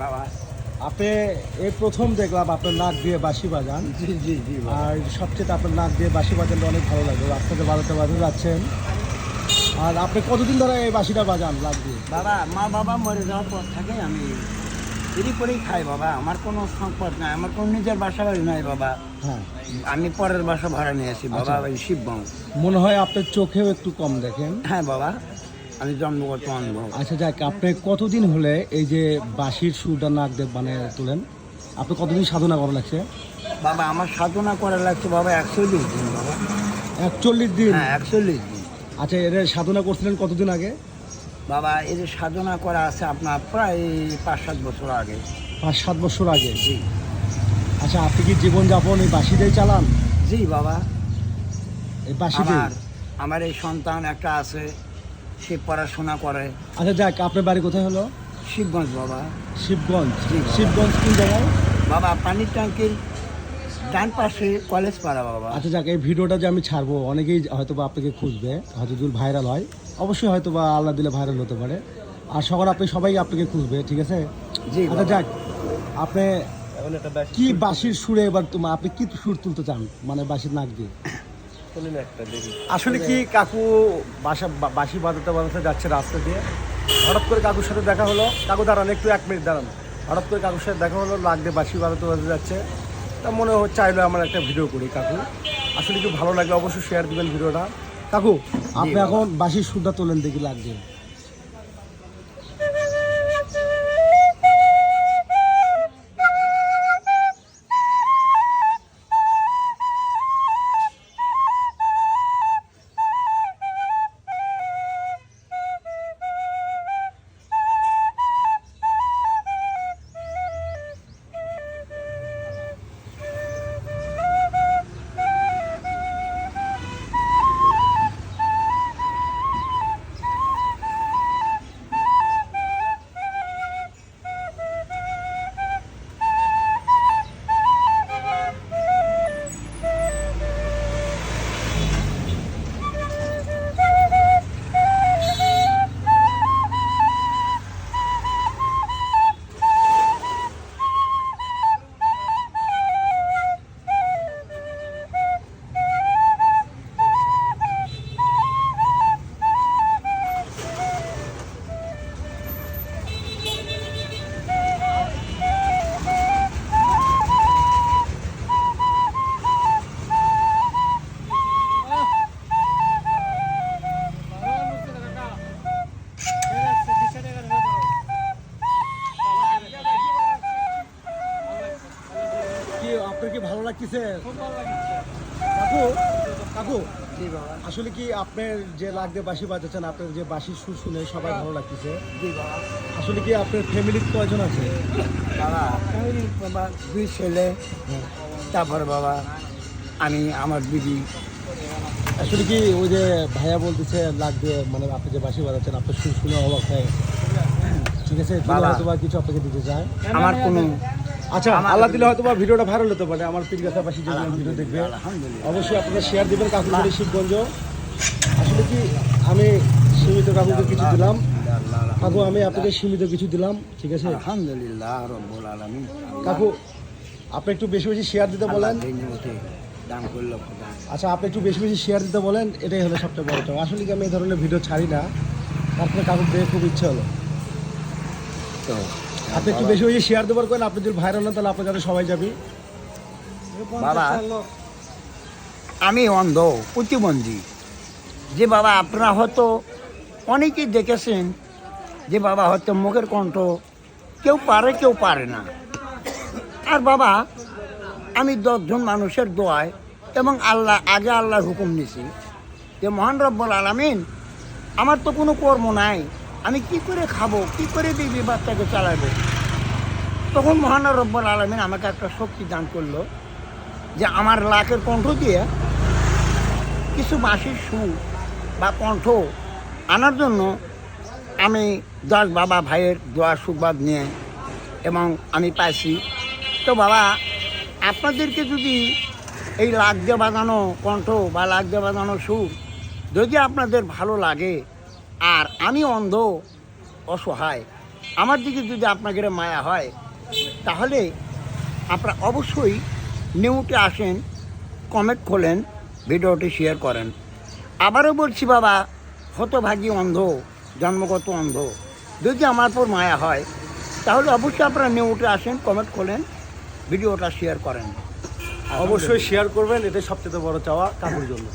বাবা আপনি এই প্রথম দেখলাম আপনার নাক দিয়ে বাঁশি বাজান। জি জি জি আর সবচেয়ে আপনার নাক দিয়ে বাঁশি বাজানটা অনেক ভালো লাগে, রাস্তাতে বাজাতে যাচ্ছেন। আর আপনি কতদিন ধরে এই বাঁশিটা বাজান নাক দিয়ে? বাবা মা বাবা মরে যাওয়ার পর থেকে আমি দেরি করেই খাই বাবা। আমার কোনো সম্পদ নাই, আমার কোনো নিজের বাসা বাড়ি নাই বাবা। হ্যাঁ, আমি পরের বাসা ভাড়া নিয়ে আসি বাবা, আচ্ছা। ওই শিবগঞ্জ। মনে হয় আপনার চোখেও একটু কম দেখেন। হ্যাঁ বাবা, আমি জন্মগত অন্ধ। আচ্ছা যাক, আপনি কতদিন হলে এই যে বাঁশির সুরটা নাক দিয়ে মানে তোলেন? আপনি কতদিন সাধনা করা লাগছে? বাবা আমার সাধনা করা লাগছে বাবা 41 দিন বাবা। 41 দিন? হ্যাঁ 41 দিন। আচ্ছা, এর সাধনা করছিলেন কতদিন আগে? বাবা এর সাধনা করা আছে আপনার প্রায় 5-7 বছর আগে। 5-7 বছর আগে? জি আচ্ছা, আপনি কি জীবনযাপন এই বাঁশি দিয়ে চালান? জি বাবা। এই বাঁশি দিয়ে? আমার এই সন্তান একটা আছে, সে পড়াশোনা করে। আচ্ছা যাক, আপনার বাড়ি কোথায় হলো? শিবগঞ্জ বাবা। শিবগঞ্জ? জি বাবা। শিবগঞ্জ কোন জায়গায়? বাবা পানির ট্যাঙ্কির ডান পাশে কলেজ পাড়া বাবা। আচ্ছা যাক, এই ভিডিওটা যে আমি ছাড়বো অনেকেই হয়তো বা আপনাকে খুঁজবে, হয়তো যদি ভাইরাল হয় অবশ্যই হয়তো বা আল্লাহ দিলে ভাইরাল হতে পারে। আর সবাই আপনাকে খুঁজবে, ঠিক আছে? জি আচ্ছা বাবা। যাক, আপনি কি বাঁশির সুরে এবার আপনি কি সুর তুলতে চান, মানে বাঁশির নাক দিয়ে? আসলে কি কাকু বাঁশি বাজাতে যাচ্ছে রাস্তা দিয়ে, হঠাৎ করে কাকুর সাথে দেখা হলো। কাকু দাঁড়ান একটু, 1 মিনিট দাঁড়ান। হঠাৎ করে কাকুর সাথে দেখা হলো, নাক দিয়ে বাঁশি বাজাতে যাচ্ছে। তা মনে চাইলো আমার একটা ভিডিও করি। কাকু আসলে কি ভালো লাগলে অবশ্যই শেয়ার দিবেন ভিডিওটা। কাকু আপনি বাবা। এখন বাঁশির সুরটা তোলেন দেখি লাগ দিয়ে। কি আপনার কি ভালো লাগতেছে? কাকু কাকু জি বাবা। আসলে কি আপনার যে লাগ দিয়ে বাঁশি বাজাচ্ছেন, আপনার যে বাঁশির সুর শুনে সবাই ভালো লাগতেছে। জি বাবা। আসলে কি আপনার ফ্যামিলির কয়জন আছে? বাবা ফ্যামিলি বাবা 2 ছেলে, তারপর বাবা আমি, আমার দিদি। আসলে কি ওই যে ভাইয়া বলতেছে লাগ দিয়ে মানে আপনি যে বাঁশি বাজাচ্ছেন আপনার সুর শুনে অবাক হয়, ঠিক আছে? বাবা। হয়তো বা কিছু আপনাকে দিতে চায়। আমার কোনো আচ্ছা, আল্লাহ দিলে হয়তো বা ভিডিওটা ভাইরাল হতে পারে। আমার পীরগাছাবাসী যে ভিডিও দেখবে আলহামদুলিল্লাহ। অবশ্যই আপনারা শেয়ার দেবেন। কাকু বাড়ি শিবগঞ্জ। আসলে কি আমি সীমিত কাকুকে কিছু দিলাম। কাকু আমি আপনাকে সীমিত কিছু দিলাম, ঠিক আছে? আলহামদুলিল্লাহ রব্বুল আলামিন। কাকু আপনি একটু বেশি বেশি শেয়ার দিতে বলেন। দান করলো খোদা। আচ্ছা, আপনি একটু বেশি বেশি শেয়ার দিতে বলেন, এটাই হলো সবচেয়ে বড় কথা। আসলে কি আমি এই ধরনের ভিডিও ছাড়ি না, তারপরে কাকুর দেখে খুব ইচ্ছে হলো। তো আপনি একটু বেশি বেশি শেয়ার দেবার করেন, আপনি যদি ভাইরাল হন তাহলে আপনার কাছে সবাই যাবি। বাবা আমি অন্ধ প্রতিবন্ধী। যে বাবা আপনারা হয়তো অনেকেই দেখেছেন যে বাবা হয়তো মুখের কণ্ঠ কেউ পারে কেউ পারে না। আর বাবা আমি 10 জন মানুষের দোয়ায় এবং আল্লাহর হুকুম নিছি যে মহান রব্বুল আলামিন, আমার তো কোনো কর্ম নাই, আমি কি করে খাবো, কি করে দিবি বাচ্চাকে চালাবো। তখন মহান রব্বুল আলামিন আমাকে একটা শক্তি দান করলো যে আমার লাখের কণ্ঠ দিয়ে কিছু বাঁশির সুর বা কণ্ঠ আনার জন্য আমি 10 বাবা ভাইয়ের দোয়া সুবাদ নিয়ে এবং আমি পাইছি। তো বাবা আপনাদেরকে যদি এই লাখ দিয়ে বাজানো কণ্ঠ বা লাখ দিয়ে বাজানো সুর যদি আপনাদের ভালো লাগে, আর আমি অন্ধ অসহায়, আমার দিকে যদি আপনাদের মায়া হয় তাহলে আপনারা অবশ্যই নিউটে আসেন, কমেন্ট খোলেন, ভিডিওটি শেয়ার করেন। আবারও বলছি বাবা, হতভাগী অন্ধ, জন্মগত অন্ধ, যদি আমার পর মায়া হয় তাহলে অবশ্যই আপনারা নিউটে আসেন, কমেন্ট খোলেন, ভিডিওটা শেয়ার করেন। অবশ্যই শেয়ার করবেন, এটাই সবচেয়ে বড় চাওয়া কাকুর জন্য।